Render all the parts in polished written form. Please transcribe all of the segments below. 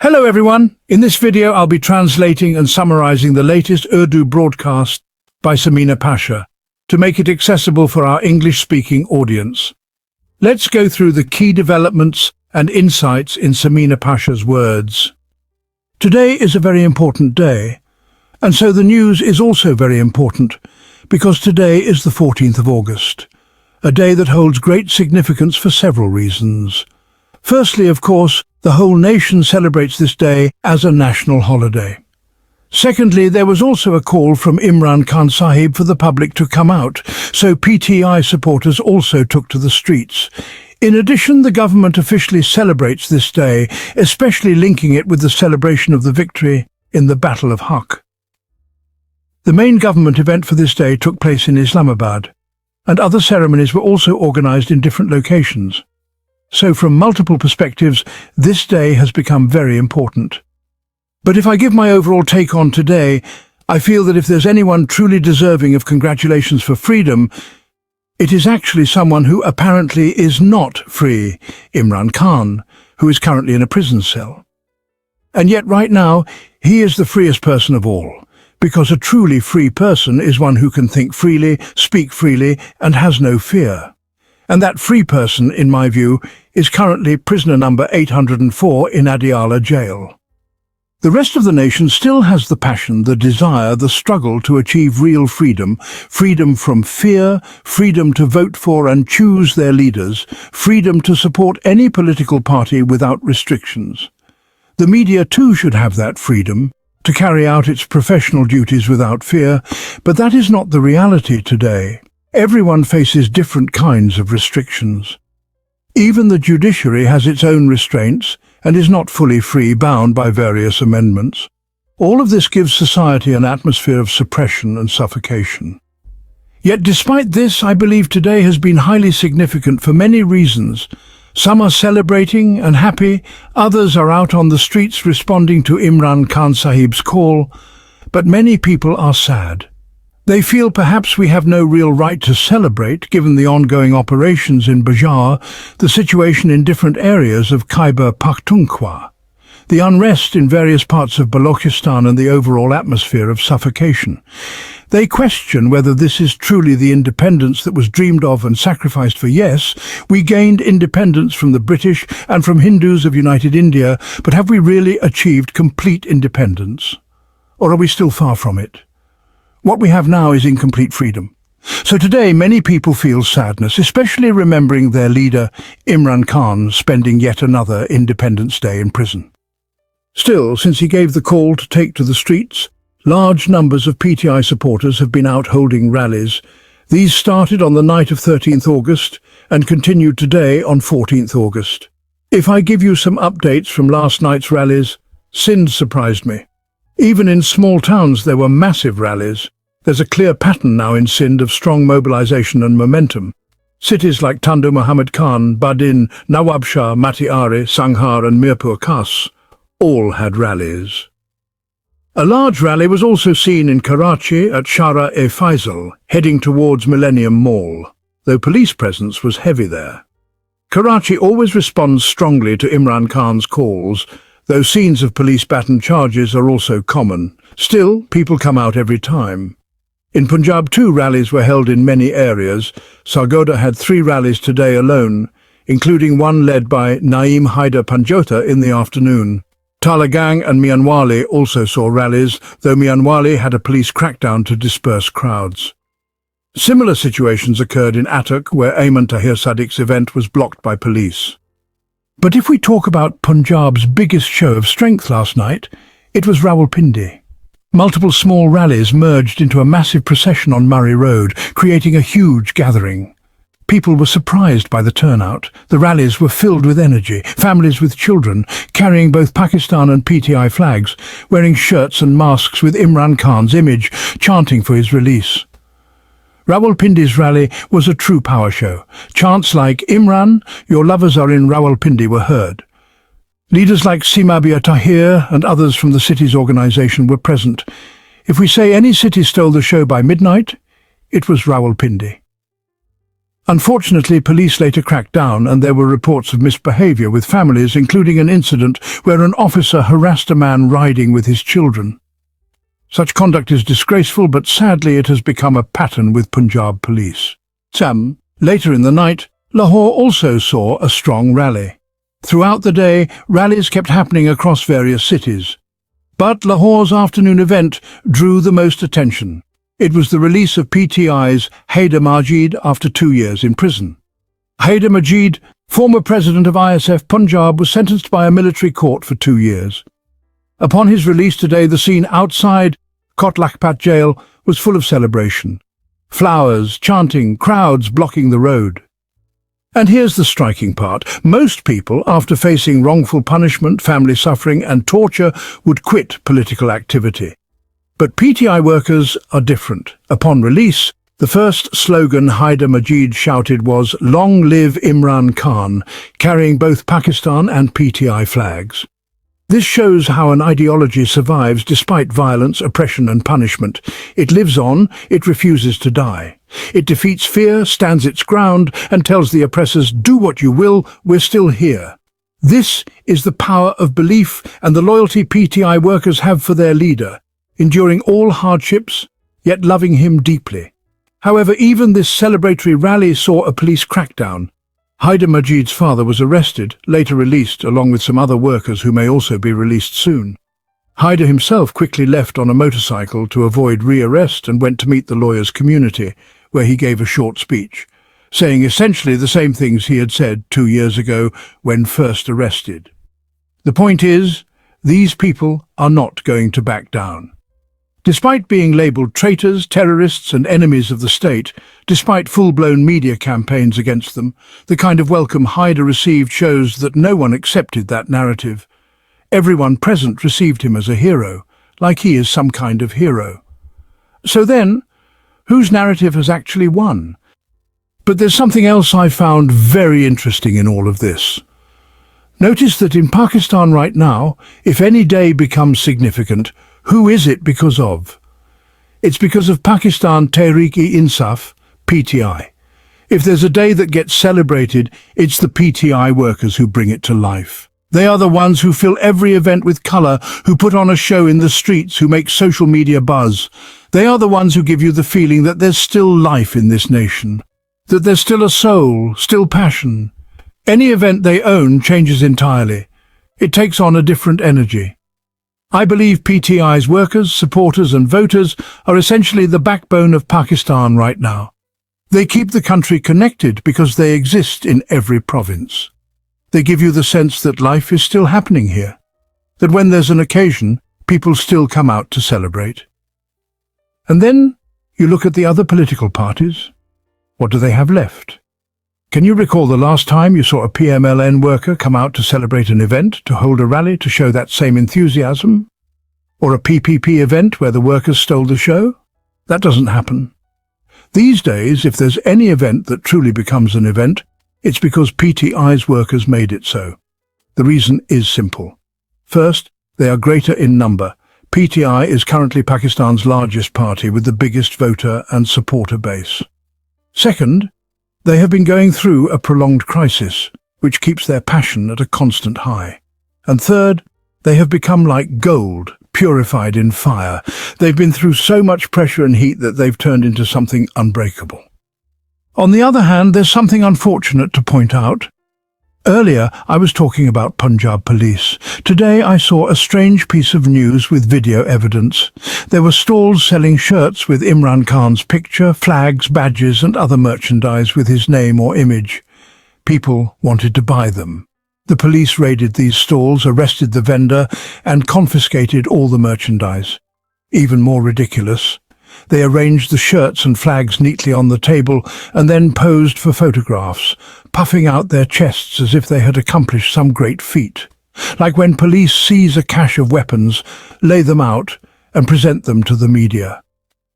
Hello everyone, in this video I'll be translating and summarizing the latest Urdu broadcast by Samina Pasha to make it accessible for our English-speaking audience. Let's go through the key developments and insights in Samina Pasha's words. Today is a very important day, and so the news is also very important, because today is the 14th of August, a day that holds great significance for several reasons. Firstly, of course, the whole nation celebrates this day as a national holiday. Secondly, there was also a call from Imran Khan Sahib for the public to come out, so PTI supporters also took to the streets. In addition, the government officially celebrates this day, especially linking it with the celebration of the victory in the Battle of Haq. The main government event for this day took place in Islamabad, and other ceremonies were also organized in different locations. So from multiple perspectives, this day has become very important. But if I give my overall take on today, I feel that if there's anyone truly deserving of congratulations for freedom, it is actually someone who apparently is not free, Imran Khan, who is currently in a prison cell. And yet right now, he is the freest person of all, because a truly free person is one who can think freely, speak freely, and has no fear. And that free person, in my view, is currently prisoner number 804 in Adiala jail. The rest of the nation still has the passion, the desire, the struggle to achieve real freedom, freedom from fear, freedom to vote for and choose their leaders, freedom to support any political party without restrictions. The media too should have that freedom, to carry out its professional duties without fear, but that is not the reality today. Everyone faces different kinds of restrictions. Even the judiciary has its own restraints and is not fully free, bound by various amendments. All of this gives society an atmosphere of suppression and suffocation. Yet despite this, I believe today has been highly significant for many reasons. Some are celebrating and happy, others are out on the streets responding to Imran Khan Sahib's call, but many people are sad. They feel perhaps we have no real right to celebrate, given the ongoing operations in Bajar, the situation in different areas of Khyber Pakhtunkhwa, the unrest in various parts of Balochistan and the overall atmosphere of suffocation. They question whether this is truly the independence that was dreamed of and sacrificed for. Yes, we gained independence from the British and from Hindus of United India, but have we really achieved complete independence? Or are we still far from it? What we have now is incomplete freedom. So today many people feel sadness, especially remembering their leader Imran Khan spending yet another Independence Day in prison. Still, since he gave the call to take to the streets, large numbers of PTI supporters have been out holding rallies. These started on the night of 13th August and continued today on 14th August. If I give you some updates from last night's rallies, Sindh surprised me. Even in small towns there were massive rallies. There's a clear pattern now in Sindh of strong mobilization and momentum. Cities like Tandu Muhammad Khan, Badin, Nawab Shah, Matiari, Sanghar and Mirpur Khas all had rallies. A large rally was also seen in Karachi at Shara-e-Faisal, heading towards Millennium Mall, though police presence was heavy there. Karachi always responds strongly to Imran Khan's calls, though scenes of police baton charges are also common. Still, people come out every time. In Punjab too, rallies were held in many areas. Sargodha had 3 rallies today alone, including one led by Naeem Hayda Panjota in the afternoon. Talagang and Mianwali also saw rallies, though Mianwali had a police crackdown to disperse crowds. Similar situations occurred in Attock, where Ayman Tahir Sadiq's event was blocked by police. But if we talk about Punjab's biggest show of strength last night, it was Rawalpindi. Multiple small rallies merged into a massive procession on Murray Road, creating a huge gathering. People were surprised by the turnout. The rallies were filled with energy, families with children, carrying both Pakistan and PTI flags, wearing shirts and masks with Imran Khan's image, chanting for his release. Rawalpindi's rally was a true power show. Chants like, "Imran, your lovers are in Rawalpindi" were heard. Leaders like Simabia Tahir and others from the city's organisation were present. If we say any city stole the show by midnight, it was Rawalpindi. Unfortunately, police later cracked down and there were reports of misbehavior with families, including an incident where an officer harassed a man riding with his children. Such conduct is disgraceful, but sadly it has become a pattern with Punjab police. Later in the night, Lahore also saw a strong rally. Throughout the day, rallies kept happening across various cities. But Lahore's afternoon event drew the most attention. It was the release of PTI's Hayda Majid after 2 years in prison. Hayda Majid, former president of ISF Punjab, was sentenced by a military court for 2 years. Upon his release today, the scene outside Kot Lakhpat jail was full of celebration. Flowers, chanting, crowds blocking the road. And here's the striking part. Most people, after facing wrongful punishment, family suffering and torture, would quit political activity. But PTI workers are different. Upon release, the first slogan Hayda Majid shouted was "Long live Imran Khan," carrying both Pakistan and PTI flags. This shows how an ideology survives despite violence, oppression and punishment. It lives on, it refuses to die. It defeats fear, stands its ground and tells the oppressors, "Do what you will, we're still here." This is the power of belief and the loyalty PTI workers have for their leader, enduring all hardships, yet loving him deeply. However, even this celebratory rally saw a police crackdown. Hayda Majid's father was arrested, later released, along with some other workers who may also be released soon. Hayda himself quickly left on a motorcycle to avoid rearrest and went to meet the lawyers' community, where he gave a short speech, saying essentially the same things he had said 2 years ago when first arrested. The point is, these people are not going to back down. Despite being labelled traitors, terrorists and enemies of the state, despite full-blown media campaigns against them, the kind of welcome Hayda received shows that no one accepted that narrative. Everyone present received him as a hero, like he is some kind of hero. So then, whose narrative has actually won? But there's something else I found very interesting in all of this. Notice that in Pakistan right now, if any day becomes significant, who is it because of? It's because of Pakistan Tehreek-e-Insaf, PTI. If there's a day that gets celebrated, it's the PTI workers who bring it to life. They are the ones who fill every event with colour, who put on a show in the streets, who make social media buzz. They are the ones who give you the feeling that there's still life in this nation, that there's still a soul, still passion. Any event they own changes entirely. It takes on a different energy. I believe PTI's workers, supporters and voters are essentially the backbone of Pakistan right now. They keep the country connected because they exist in every province. They give you the sense that life is still happening here, that when there's an occasion, people still come out to celebrate. And then you look at the other political parties. What do they have left? Can you recall the last time you saw a PMLN worker come out to celebrate an event, to hold a rally to show that same enthusiasm? Or a PPP event where the workers stole the show? That doesn't happen. These days, if there's any event that truly becomes an event, it's because PTI's workers made it so. The reason is simple. First, they are greater in number. PTI is currently Pakistan's largest party with the biggest voter and supporter base. Second, they have been going through a prolonged crisis, which keeps their passion at a constant high. And third, they have become like gold, purified in fire. They've been through so much pressure and heat that they've turned into something unbreakable. On the other hand, there's something unfortunate to point out. Earlier, I was talking about Punjab police. Today, I saw a strange piece of news with video evidence. There were stalls selling shirts with Imran Khan's picture, flags, badges and other merchandise with his name or image. People wanted to buy them. The police raided these stalls, arrested the vendor and confiscated all the merchandise. Even more ridiculous, they arranged the shirts and flags neatly on the table and then posed for photographs, puffing out their chests as if they had accomplished some great feat. Like when police seize a cache of weapons, lay them out and present them to the media.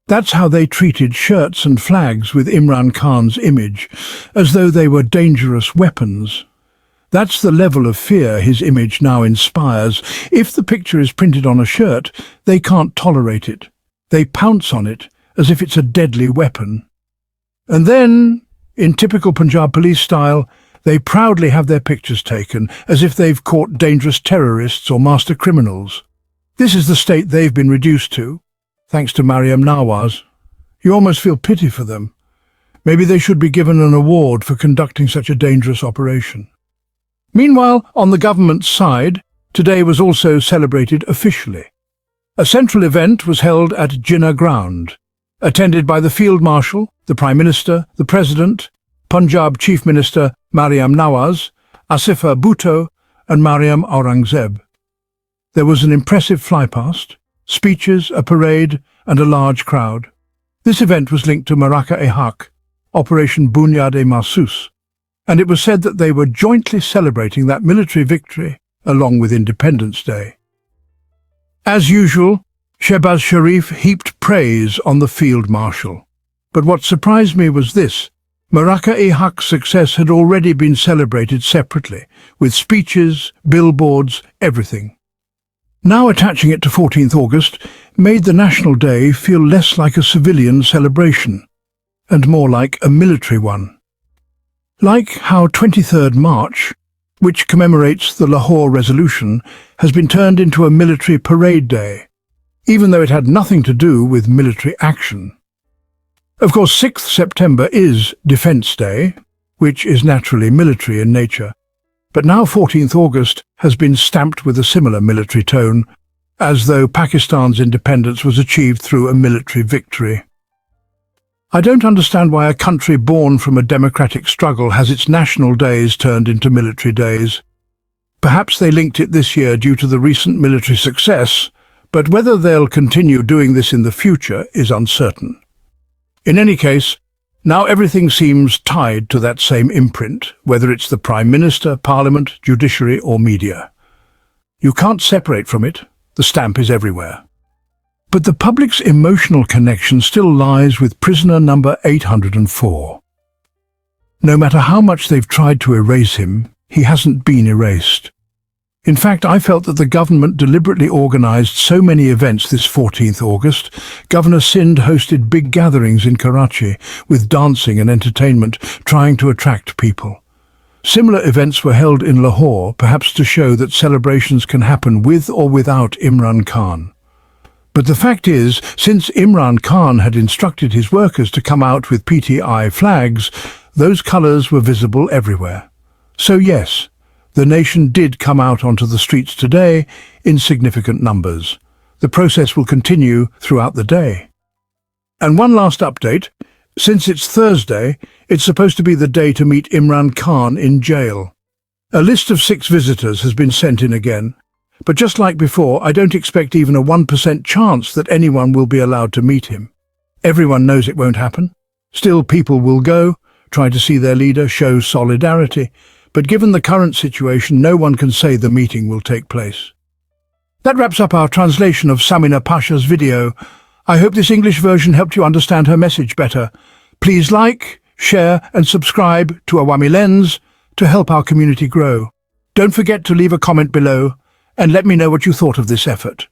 That's how they treated shirts and flags with Imran Khan's image, as though they were dangerous weapons. That's the level of fear his image now inspires. If the picture is printed on a shirt, they can't tolerate it. They pounce on it as if it's a deadly weapon. And then, In typical Punjab police style, they proudly have their pictures taken, as if they've caught dangerous terrorists or master criminals. This is the state they've been reduced to, thanks to Mariam Nawaz. You almost feel pity for them. Maybe they should be given an award for conducting such a dangerous operation. Meanwhile, on the government side, today was also celebrated officially. A central event was held at Jinnah Ground, attended by the Field Marshal, the Prime Minister, the President, Punjab Chief Minister Mariam Nawaz, Asifa Bhutto and Mariam Aurangzeb. There was an impressive flypast, speeches, a parade and a large crowd. This event was linked to Maraka-e-Haq, Operation Bunyad-e-Mahsus, and it was said that they were jointly celebrating that military victory along with Independence Day. As usual, Shahbaz Sharif heaped praise on the Field Marshal. But what surprised me was this: Maraka-e-Haq's success had already been celebrated separately, with speeches, billboards, everything. Now attaching it to 14th August made the National Day feel less like a civilian celebration, and more like a military one. Like how 23rd March, which commemorates the Lahore Resolution, has been turned into a military parade day, even though it had nothing to do with military action. Of course, 6th September is Defence Day, which is naturally military in nature, but now 14th August has been stamped with a similar military tone, as though Pakistan's independence was achieved through a military victory. I don't understand why a country born from a democratic struggle has its national days turned into military days. Perhaps they linked it this year due to the recent military success, but whether they'll continue doing this in the future is uncertain. In any case, now everything seems tied to that same imprint, whether it's the Prime Minister, Parliament, Judiciary or media. You can't separate from it. The stamp is everywhere. But the public's emotional connection still lies with prisoner number 804. No matter how much they've tried to erase him, he hasn't been erased. In fact, I felt that the government deliberately organised so many events this 14th August. Governor Sindh hosted big gatherings in Karachi with dancing and entertainment, trying to attract people. Similar events were held in Lahore, perhaps to show that celebrations can happen with or without Imran Khan. But the fact is, since Imran Khan had instructed his workers to come out with PTI flags, those colours were visible everywhere. So yes, the nation did come out onto the streets today in significant numbers. The process will continue throughout the day. And one last update: since it's Thursday, it's supposed to be the day to meet Imran Khan in jail. A list of 6 visitors has been sent in again. But just like before, I don't expect even a 1% chance that anyone will be allowed to meet him. Everyone knows it won't happen. Still, people will go, try to see their leader, show solidarity. But given the current situation, no one can say the meeting will take place. That wraps up our translation of Samina Pasha's video. I hope this English version helped you understand her message better. Please like, share and subscribe to Awami Lens to help our community grow. Don't forget to leave a comment below and let me know what you thought of this effort.